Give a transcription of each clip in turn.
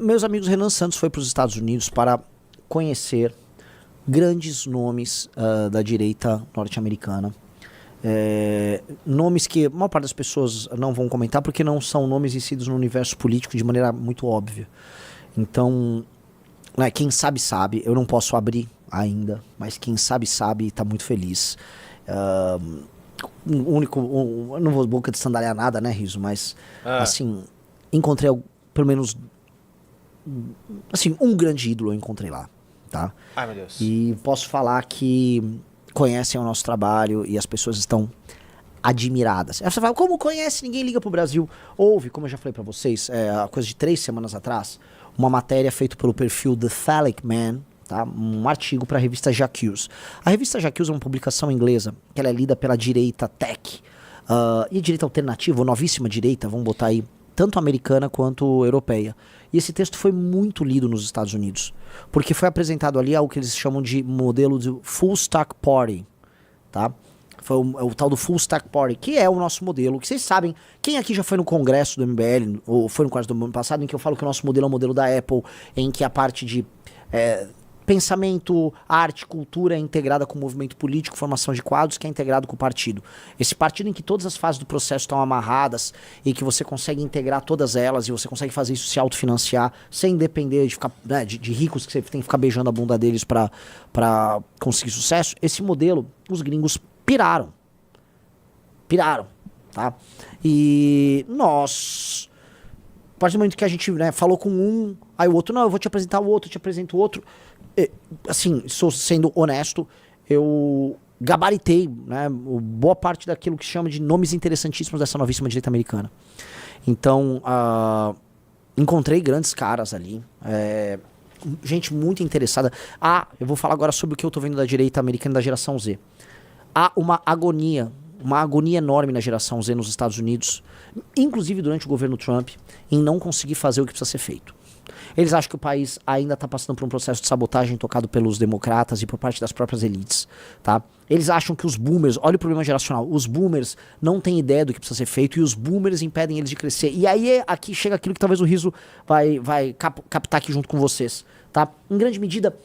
Meus amigos, Renan Santos foi para os Estados Unidos para conhecer grandes nomes da direita norte-americana. Nomes que a maior parte das pessoas não vão comentar porque não são nomes inseridos no universo político de maneira muito óbvia. Então, quem sabe, sabe. Eu não posso abrir ainda, mas quem sabe, sabe e está muito feliz. Eu não vou boca de sandaliar nada, né, Riso? Mas, assim, encontrei pelo menos assim, um grande ídolo eu encontrei lá, tá? Ai, meu Deus. E posso falar que conhecem o nosso trabalho e as pessoas estão admiradas. Aí você fala, como conhece? Ninguém liga pro Brasil. Houve, como eu já falei pra vocês, coisa de 3 semanas atrás, uma matéria feita pelo perfil The Phallic Man, tá? Um artigo para a revista J'Accuse. A revista J'Accuse é uma publicação inglesa que ela é lida pela direita tech e a direita alternativa, ou novíssima direita, vamos botar aí, tanto americana quanto europeia. E esse texto foi muito lido nos Estados Unidos, porque foi apresentado ali algo que eles chamam de modelo de Full Stack Party, tá? Foi o tal do Full Stack Party, que é o nosso modelo, que vocês sabem, quem aqui já foi no congresso do MBL, ou foi no congresso do ano passado, em que eu falo que o nosso modelo é o modelo da Apple, em que a parte de pensamento, arte, cultura é integrada com o movimento político, formação de quadros, que é integrado com o partido. Esse partido em que todas as fases do processo estão amarradas e que você consegue integrar todas elas e você consegue fazer isso se autofinanciar sem depender de ficar, né, de ricos que você tem que ficar beijando a bunda deles pra conseguir sucesso. Esse modelo, os gringos piraram. Piraram, tá? E nós, a partir do momento que a gente, né, falou com um, aí o outro, não, eu vou te apresentar o outro, eu te apresento o outro. Assim, estou sendo honesto, eu gabaritei, né, boa parte daquilo que se chama de nomes interessantíssimos dessa novíssima direita americana. Então, encontrei grandes caras ali, gente muito interessada. Eu vou falar agora sobre o que eu estou vendo da direita americana da geração Z. Há uma agonia enorme na geração Z nos Estados Unidos, inclusive durante o governo Trump, em não conseguir fazer o que precisa ser feito. Eles acham que o país ainda está passando por um processo de sabotagem tocado pelos democratas e por parte das próprias elites, tá? Eles acham que os boomers, olha o problema geracional, os boomers não têm ideia do que precisa ser feito e os boomers impedem eles de crescer. E aí aqui chega aquilo que talvez o Riso vai captar aqui junto com vocês, tá? Em grande medida,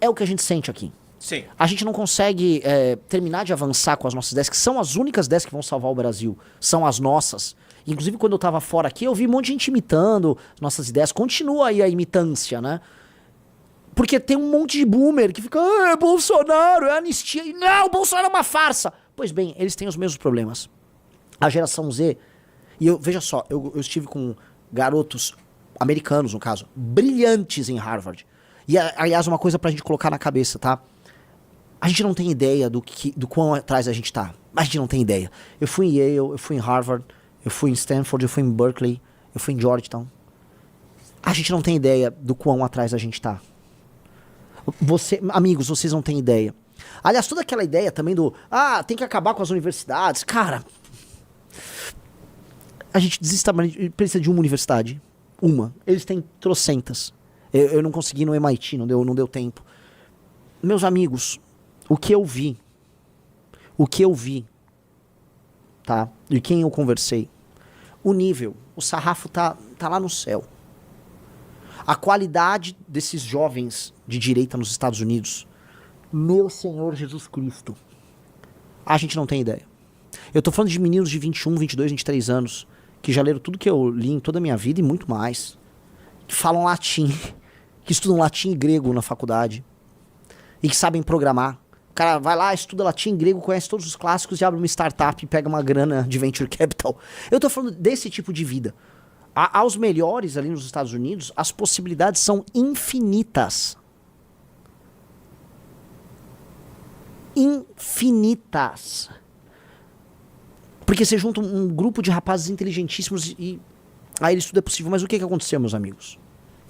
é o que a gente sente aqui. Sim. A gente não consegue terminar de avançar com as nossas ideias, que são as únicas ideias que vão salvar o Brasil, são as nossas. Inclusive, quando eu tava fora aqui, eu vi um monte de gente imitando nossas ideias. Continua aí a imitância, né? Porque tem um monte de boomer que fica, Bolsonaro, é anistia. E não, Bolsonaro é uma farsa. Pois bem, eles têm os mesmos problemas. A geração Z, e veja só, eu estive com garotos americanos, no caso, brilhantes em Harvard. E, aliás, uma coisa pra gente colocar na cabeça, tá? A gente não tem ideia do quão atrás a gente tá. A gente não tem ideia. Eu fui em Yale, eu fui em Harvard, eu fui em Stanford, eu fui em Berkeley, eu fui em Georgetown. A gente não tem ideia do quão atrás a gente tá. Amigos, vocês não têm ideia. Aliás, toda aquela ideia também do, tem que acabar com as universidades. Cara, a gente precisa de uma universidade. Uma. Eles têm trocentas. Eu não consegui no MIT, não deu tempo. Meus amigos, o que eu vi, tá? E quem eu conversei, o nível, o sarrafo tá lá no céu. A qualidade desses jovens de direita nos Estados Unidos, meu Senhor Jesus Cristo, a gente não tem ideia. Eu tô falando de meninos de 21, 22, 23 anos, que já leram tudo que eu li em toda a minha vida e muito mais, que falam latim, que estudam latim e grego na faculdade, e que sabem programar. O cara vai lá, estuda latim e grego, conhece todos os clássicos e abre uma startup e pega uma grana de venture capital. Eu tô falando desse tipo de vida. Aos melhores ali nos Estados Unidos, as possibilidades são infinitas. Infinitas. Porque você junta um grupo de rapazes inteligentíssimos e aí isso tudo é possível. Mas o que aconteceu, meus amigos?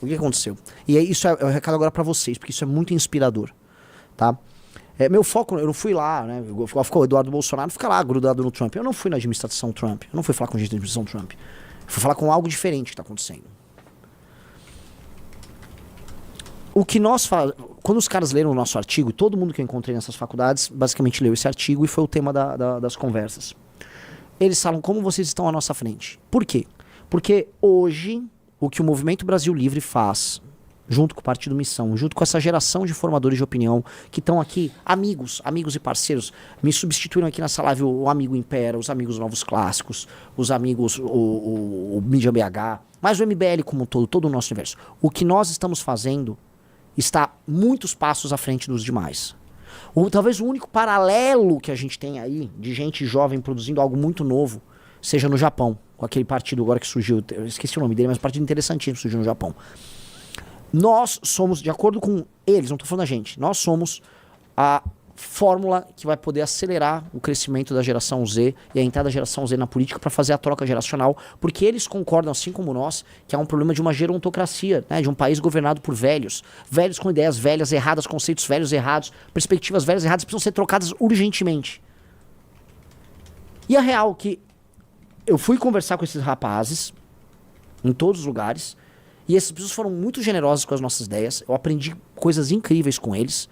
O que aconteceu? E isso é o recado agora pra vocês, porque isso é muito inspirador, tá? Meu foco, eu não fui lá, né? Ficou o Eduardo Bolsonaro, fica lá grudado no Trump. Eu não fui na administração Trump. Eu não fui falar com gente da administração Trump. Eu fui falar com algo diferente que tá acontecendo. O que nós quando os caras leram o nosso artigo, todo mundo que eu encontrei nessas faculdades basicamente leu esse artigo e foi o tema das conversas. Eles falam como vocês estão à nossa frente. Por quê? Porque hoje o que o Movimento Brasil Livre faz, junto com o Partido Missão, junto com essa geração de formadores de opinião que estão aqui, amigos e parceiros, me substituíram aqui nessa live o amigo Impera, os amigos Novos Clássicos, os amigos, o Mídia BH, mas o MBL como um todo o nosso universo. O que nós estamos fazendo está muitos passos à frente dos demais. Talvez o único paralelo que a gente tem aí, de gente jovem produzindo algo muito novo, seja no Japão, com aquele partido agora que surgiu, eu esqueci o nome dele, mas um partido interessantíssimo surgiu no Japão. Nós somos, de acordo com eles, não estou falando da gente, nós somos a fórmula que vai poder acelerar o crescimento da geração Z e a entrada da geração Z na política para fazer a troca geracional, porque eles concordam, assim como nós, que há um problema de uma gerontocracia, né, de um país governado por velhos com ideias velhas erradas, conceitos velhos errados, perspectivas velhas erradas, precisam ser trocadas urgentemente. E a real que eu fui conversar com esses rapazes em todos os lugares, e essas pessoas foram muito generosas com as nossas ideias. Eu aprendi coisas incríveis com eles.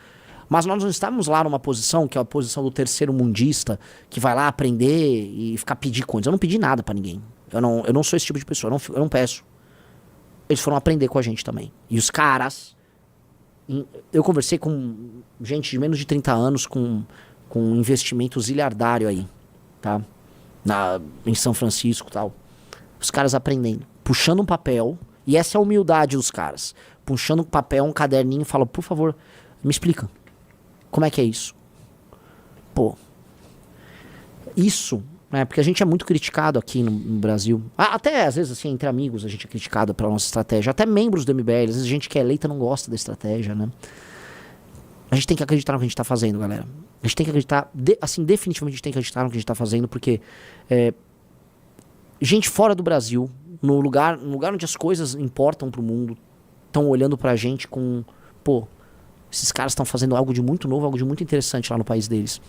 Mas nós não estávamos lá numa posição, que é a posição do terceiro mundista, que vai lá aprender e ficar pedir coisas. Eu não pedi nada pra ninguém. Eu não sou esse tipo de pessoa, eu não peço. Eles foram aprender com a gente também. E os caras... Eu conversei com gente de menos de 30 anos com investimento ziliardário aí, tá? Em São Francisco e tal. Os caras aprendendo. Puxando um papel... E essa é a humildade dos caras. Puxando um papel, um caderninho e fala, por favor, me explica. Como é que é isso? Pô. Isso, né? Porque a gente é muito criticado aqui no Brasil. Até, às vezes, assim, entre amigos, a gente é criticado pela nossa estratégia. Até membros do MBL, às vezes a gente que é eleita não gosta da estratégia, né? A gente tem que acreditar no que a gente tá fazendo, galera. A gente tem que acreditar, definitivamente a gente tem que acreditar no que a gente tá fazendo, porque gente fora do Brasil, no lugar onde as coisas importam pro mundo, estão olhando pra gente com, pô, esses caras estão fazendo algo de muito novo, algo de muito interessante lá no país deles.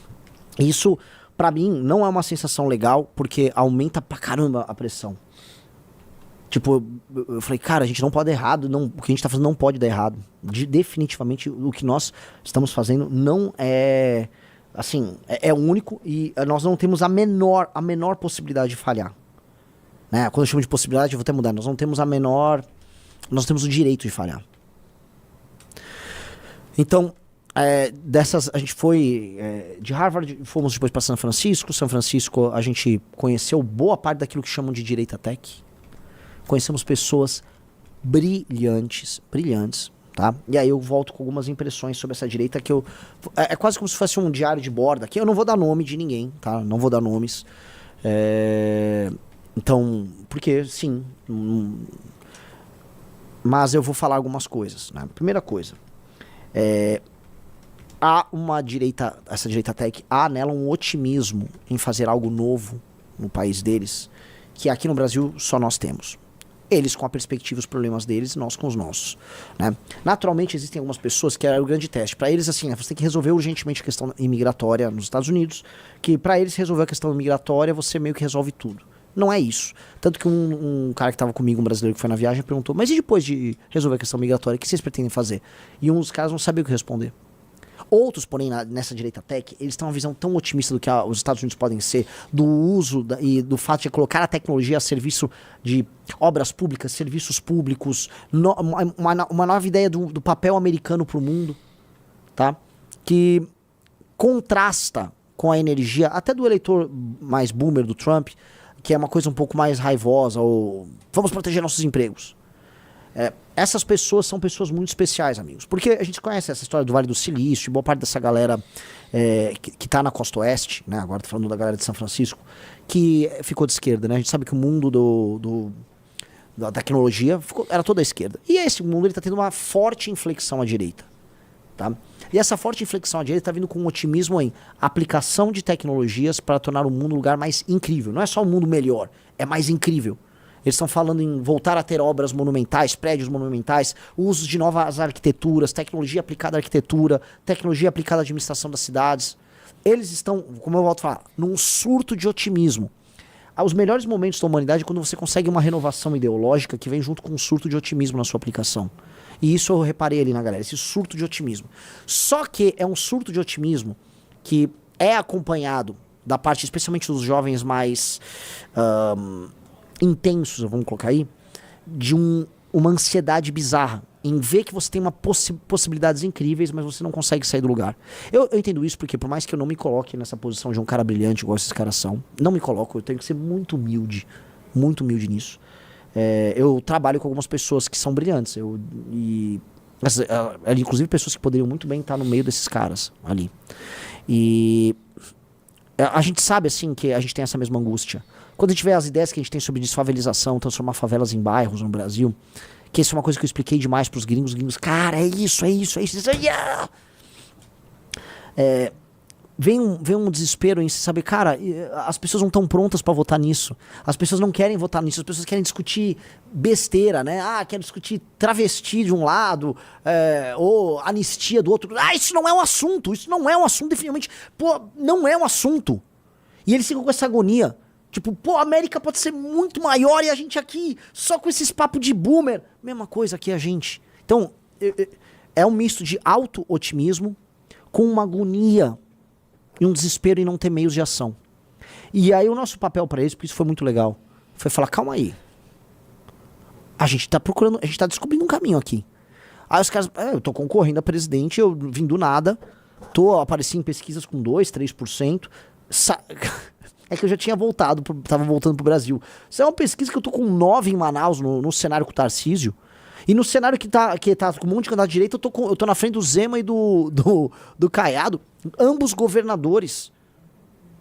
E isso, pra mim, não é uma sensação legal, porque aumenta pra caramba a pressão. Tipo, eu falei, cara, a gente não pode dar errado, o que a gente tá fazendo não pode dar errado. Definitivamente, o que nós estamos fazendo não é, assim, é único e nós não temos a menor possibilidade de falhar. Né? Quando eu chamo de possibilidade, eu vou até mudar. Nós não temos nós temos o direito de falhar. Então, a gente foi de Harvard, fomos depois para São Francisco. São Francisco, a gente conheceu boa parte daquilo que chamam de direita tech. Conhecemos pessoas brilhantes, tá? E aí eu volto com algumas impressões sobre essa direita que é quase como se fosse um diário de bordo aqui. Eu não vou dar nome de ninguém, tá? Não vou dar nomes. Então, porque sim, mas eu vou falar algumas coisas, né? Primeira coisa, há essa direita tech, há nela um otimismo em fazer algo novo no país deles, que aqui no Brasil só nós temos. Eles com a perspectiva, os problemas deles, nós com os nossos, né? Naturalmente existem algumas pessoas que é o grande teste. Para eles, assim, você tem que resolver urgentemente a questão imigratória nos Estados Unidos, que para eles resolver a questão imigratória, você meio que resolve tudo. Não é isso. Tanto que um cara que estava comigo, um brasileiro que foi na viagem, perguntou, mas e depois de resolver a questão migratória, o que vocês pretendem fazer? E um dos caras não sabia o que responder. Outros, porém, nessa direita tech, eles têm uma visão tão otimista do que os Estados Unidos podem ser, do uso e do fato de colocar a tecnologia a serviço de obras públicas, serviços públicos, uma nova ideia do papel americano para o mundo, tá? Que contrasta com a energia, até do eleitor mais boomer do Trump, que é uma coisa um pouco mais raivosa, ou vamos proteger nossos empregos. Essas pessoas são pessoas muito especiais, amigos. Porque a gente conhece essa história do Vale do Silício, boa parte dessa galera que tá na costa oeste, né? Agora tô falando da galera de São Francisco, que ficou de esquerda, né? A gente sabe que o mundo da tecnologia era toda à esquerda. E esse mundo ele tá tendo uma forte inflexão à direita, tá? E essa forte inflexão à direita está vindo com um otimismo em aplicação de tecnologias para tornar o mundo um lugar mais incrível. Não é só um mundo melhor, é mais incrível. Eles estão falando em voltar a ter obras monumentais, prédios monumentais, uso de novas arquiteturas, tecnologia aplicada à arquitetura, tecnologia aplicada à administração das cidades. Eles estão, como eu volto a falar, num surto de otimismo. Os melhores momentos da humanidade é quando você consegue uma renovação ideológica que vem junto com um surto de otimismo na sua aplicação. E isso eu reparei ali na galera, esse surto de otimismo. Só que é um surto de otimismo que é acompanhado da parte, especialmente dos jovens mais intensos, vamos colocar aí, de um uma ansiedade bizarra em ver que você tem possibilidades incríveis, mas você não consegue sair do lugar. Eu entendo isso porque, por mais que eu não me coloque nessa posição de um cara brilhante, igual esses caras são, não me coloco, eu tenho que ser muito humilde nisso. Eu trabalho com algumas pessoas que são brilhantes, inclusive pessoas que poderiam muito bem estar no meio desses caras ali. E a gente sabe, assim, que a gente tem essa mesma angústia. Quando a gente vê as ideias que a gente tem sobre desfavelização, transformar favelas em bairros no Brasil, que isso é uma coisa que eu expliquei demais pros gringos. Cara, é isso. Yeah! Vem um desespero em saber, cara, as pessoas não estão prontas pra votar nisso. As pessoas não querem votar nisso. As pessoas querem discutir besteira, né? Querem discutir travesti de um lado, ou anistia do outro. Isso não é um assunto. Isso não é um assunto, definitivamente. Pô, não é um assunto. E eles ficam com essa agonia. Tipo, pô, a América pode ser muito maior e a gente aqui, só com esses papos de boomer. Mesma coisa aqui a gente. Então, é um misto de auto-otimismo com uma agonia e um desespero em não ter meios de ação. E aí o nosso papel pra eles, porque isso foi muito legal, foi falar, calma aí. A gente tá procurando, a gente tá descobrindo um caminho aqui. Aí os caras, eu tô concorrendo a presidente, eu vim do nada, apareci em pesquisas com 2%, 3%. É que eu já tinha tava voltando pro Brasil. Isso é uma pesquisa que eu tô com 9 em Manaus, no cenário com o Tarcísio. E no cenário que tá com um monte de candidato de direita, eu tô na frente do Zema e do Caiado, ambos governadores.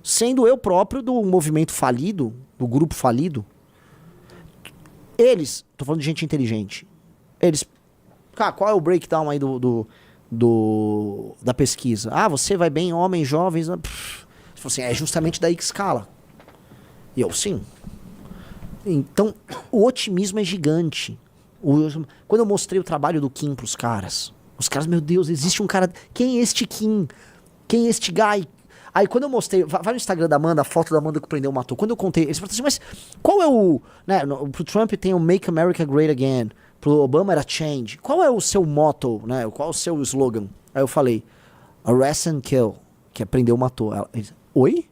Sendo eu próprio do movimento falido, do grupo falido. Eles, tô falando de gente inteligente. Eles, cara, qual é o breakdown aí da pesquisa? Você vai bem, homens, jovens... Assim, é justamente daí que escala. E eu, sim. Então, o otimismo é gigante. Quando eu mostrei o trabalho do Kim pros caras, os caras, meu Deus, existe um cara... Quem é este Kim? Quem é este guy? Aí quando eu mostrei... Vai no Instagram da Amanda, a foto da Amanda que prendeu matou. Quando eu contei, eles falaram assim, mas qual é o... Né, pro Trump tem o Make America Great Again. Pro Obama era Change. Qual é o seu motto, né? Qual é o seu slogan? Aí eu falei, Arrest and Kill. Que é prendeu matou. Ela disse, oi?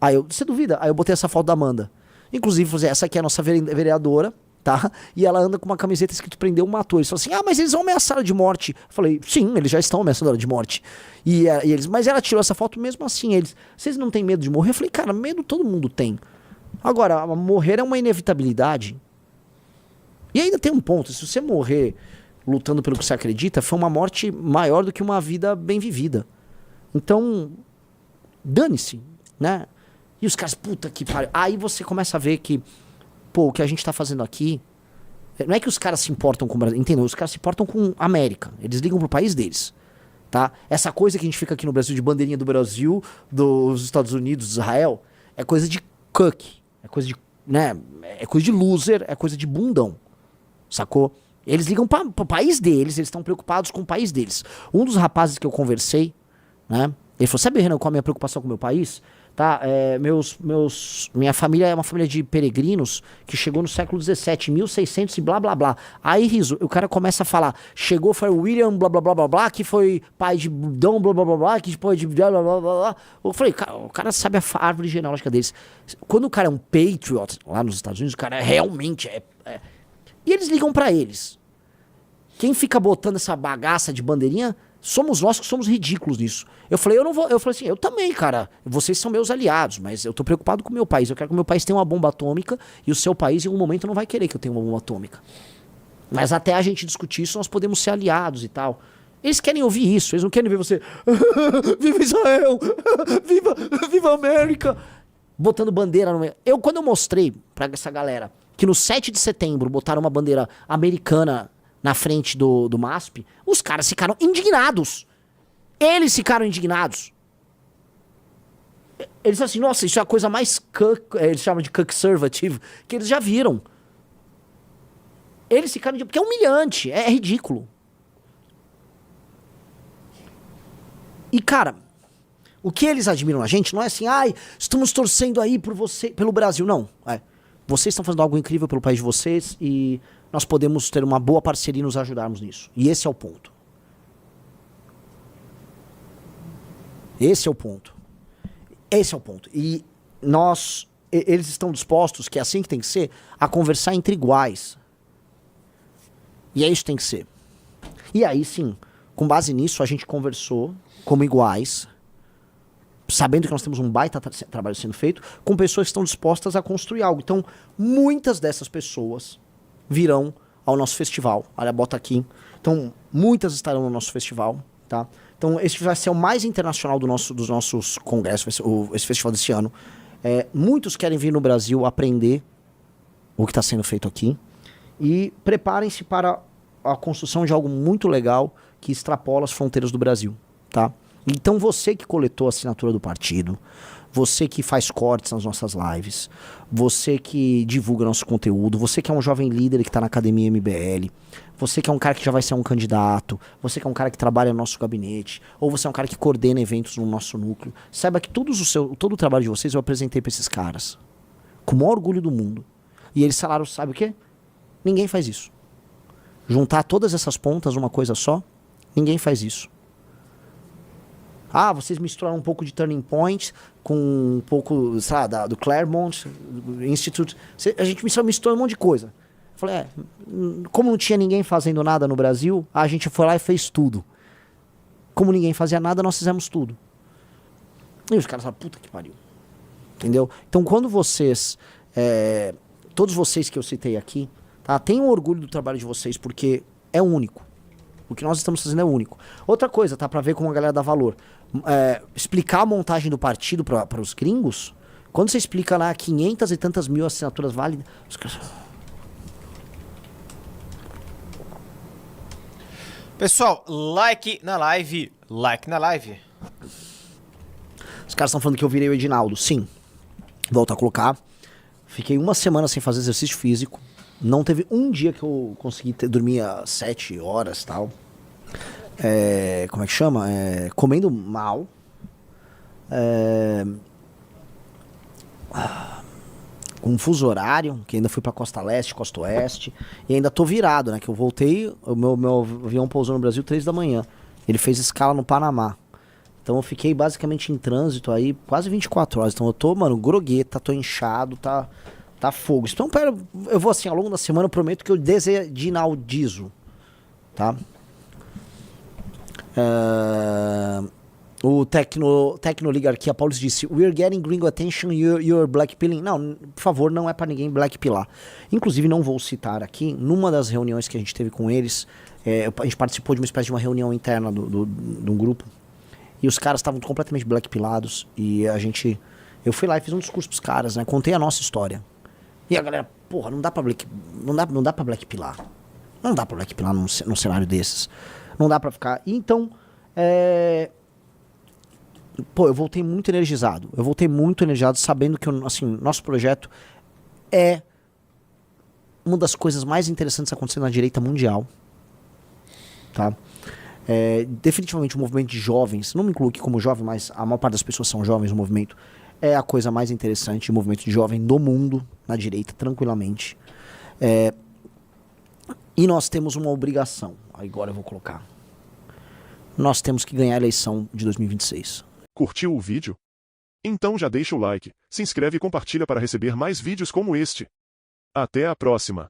Aí você duvida? Aí eu botei essa foto da Amanda. Inclusive, essa aqui é a nossa vereadora, tá? E ela anda com uma camiseta escrito prendeu, matou. Eles falaram assim, mas eles vão ameaçar de morte. Eu falei, sim, eles já estão ameaçando ela de morte. E eles, mas ela tirou essa foto mesmo assim. Vocês não têm medo de morrer? Eu falei, cara, medo todo mundo tem. Agora, morrer é uma inevitabilidade. E ainda tem um ponto, se você morrer lutando pelo que você acredita, foi uma morte maior do que uma vida bem vivida. Então, dane-se, né? E os caras, puta que pariu. Aí você começa a ver que, pô, o que a gente tá fazendo aqui, não é que os caras se importam com o Brasil, entendeu? Os caras se importam com a América. Eles ligam pro país deles, tá? Essa coisa que a gente fica aqui no Brasil de bandeirinha do Brasil, dos Estados Unidos, de Israel, é coisa de cuck, é coisa de, né? É coisa de loser, é coisa de bundão, sacou? Eles ligam pro país deles, eles estão preocupados com o país deles. Um dos rapazes que eu conversei, né? Ele falou, sabe, Renan, qual a minha preocupação com o meu país? Tá, minha família é uma família de peregrinos que chegou no século XVII, 1600 e blá blá blá. Aí, Riso, o cara começa a falar, chegou foi o William blá blá blá blá blá, que foi pai de Dom blá blá blá blá, que depois de blá blá blá blá. Eu falei, o cara sabe a árvore genealógica deles. Quando o cara é um patriot lá nos Estados Unidos, o cara realmente E eles ligam pra eles. Quem fica botando essa bagaça de bandeirinha somos nós que somos ridículos nisso. Eu falei, eu falei assim, eu também, cara, vocês são meus aliados, mas eu tô preocupado com o meu país, eu quero que o meu país tenha uma bomba atômica e o seu país em um momento não vai querer que eu tenha uma bomba atômica. Mas até a gente discutir isso, nós podemos ser aliados e tal. Eles querem ouvir isso, eles não querem ver você viva Israel, viva a América, botando bandeira no meio. Quando eu mostrei pra essa galera que no 7 de setembro botaram uma bandeira americana na frente do MASP, os caras ficaram indignados. Eles ficaram indignados. Eles falaram assim, nossa, isso é a coisa mais eles chamam de conservative, que eles já viram. Eles ficaram porque é humilhante, é ridículo. E, cara, o que eles admiram na gente não é assim, estamos torcendo aí por você, pelo Brasil, não. Vocês estão fazendo algo incrível pelo país de vocês e nós podemos ter uma boa parceria e nos ajudarmos nisso. E esse é o ponto. Esse é o ponto. Esse é o ponto. E eles estão dispostos, que é assim que tem que ser, a conversar entre iguais. E é isso que tem que ser. E aí sim, com base nisso, a gente conversou como iguais, sabendo que nós temos um baita trabalho sendo feito, com pessoas que estão dispostas a construir algo. Então, muitas dessas pessoas virão ao nosso festival. Olha, bota aqui. Então, muitas estarão no nosso festival, tá? Então, esse vai ser o mais internacional dos nossos congressos, esse festival desse ano. Muitos querem vir no Brasil aprender o que está sendo feito aqui. E preparem-se para a construção de algo muito legal que extrapola as fronteiras do Brasil, tá? Então você que coletou a assinatura do partido, você que faz cortes nas nossas lives, você que divulga nosso conteúdo, você que é um jovem líder que está na Academia MBL, você que é um cara que já vai ser um candidato, você que é um cara que trabalha no nosso gabinete, ou você é um cara que coordena eventos no nosso núcleo, saiba que todo o trabalho de vocês eu apresentei para esses caras, com o maior orgulho do mundo. E eles falaram, sabe o quê? Ninguém faz isso. Juntar todas essas pontas numa coisa só, ninguém faz isso. Ah, vocês misturaram um pouco de Turning Point com um pouco, sei lá, do Claremont Institute. A gente misturou um monte de coisa. Eu falei, como não tinha ninguém fazendo nada no Brasil, a gente foi lá e fez tudo. Como ninguém fazia nada, nós fizemos tudo. E os caras falaram, puta que pariu. Entendeu? Então, quando vocês, todos vocês que eu citei aqui, tá, tenham orgulho do trabalho de vocês, porque é único. O que nós estamos fazendo é único. Outra coisa, tá, pra ver como a galera dá valor. Explicar a montagem do partido para os gringos, quando você explica lá 500 e tantas mil assinaturas válidas, os caras... Pessoal, like na live. Like na live. Os caras estão falando que eu virei o Edinaldo. Sim. Volto a colocar. Fiquei uma semana sem fazer exercício físico. Não teve um dia que eu consegui dormir 7 horas e tal. Como é que chama? Comendo mal. Com um fuso horário, que ainda fui pra Costa Leste, Costa Oeste. E ainda tô virado, né? Que eu voltei, o meu avião pousou no Brasil 3 da manhã. Ele fez escala no Panamá. Então eu fiquei basicamente em trânsito aí quase 24 horas. Então eu tô, mano, grogueta, tô inchado, tá fogo. Então, pera, eu vou assim, ao longo da semana, eu prometo que eu desedinaldizo, tá? O Tecnoligarquia Paulus disse, we're getting gringo attention, you're blackpilling. Não, por favor, não é pra ninguém blackpillar. Inclusive, não vou citar aqui, numa das reuniões que a gente teve com eles, a gente participou de uma espécie de uma reunião interna de um grupo, e os caras estavam completamente blackpillados, e eu fui lá e fiz um discurso pros caras, né? Contei a nossa história. E a galera, porra, não dá pra blackpillar. Não dá pra blackpillar num cenário desses. Não dá pra ficar... Então, eu voltei muito energizado. Sabendo que, assim, nosso projeto é uma das coisas mais interessantes acontecendo na direita mundial. Tá? Definitivamente o movimento de jovens, não me incluo aqui como jovem, mas a maior parte das pessoas são jovens no movimento, é a coisa mais interessante, o movimento de jovem do mundo, na direita, tranquilamente. E nós temos uma obrigação, agora eu vou colocar. Nós temos que ganhar a eleição de 2026. Curtiu o vídeo? Então já deixa o like, se inscreve e compartilha para receber mais vídeos como este. Até a próxima!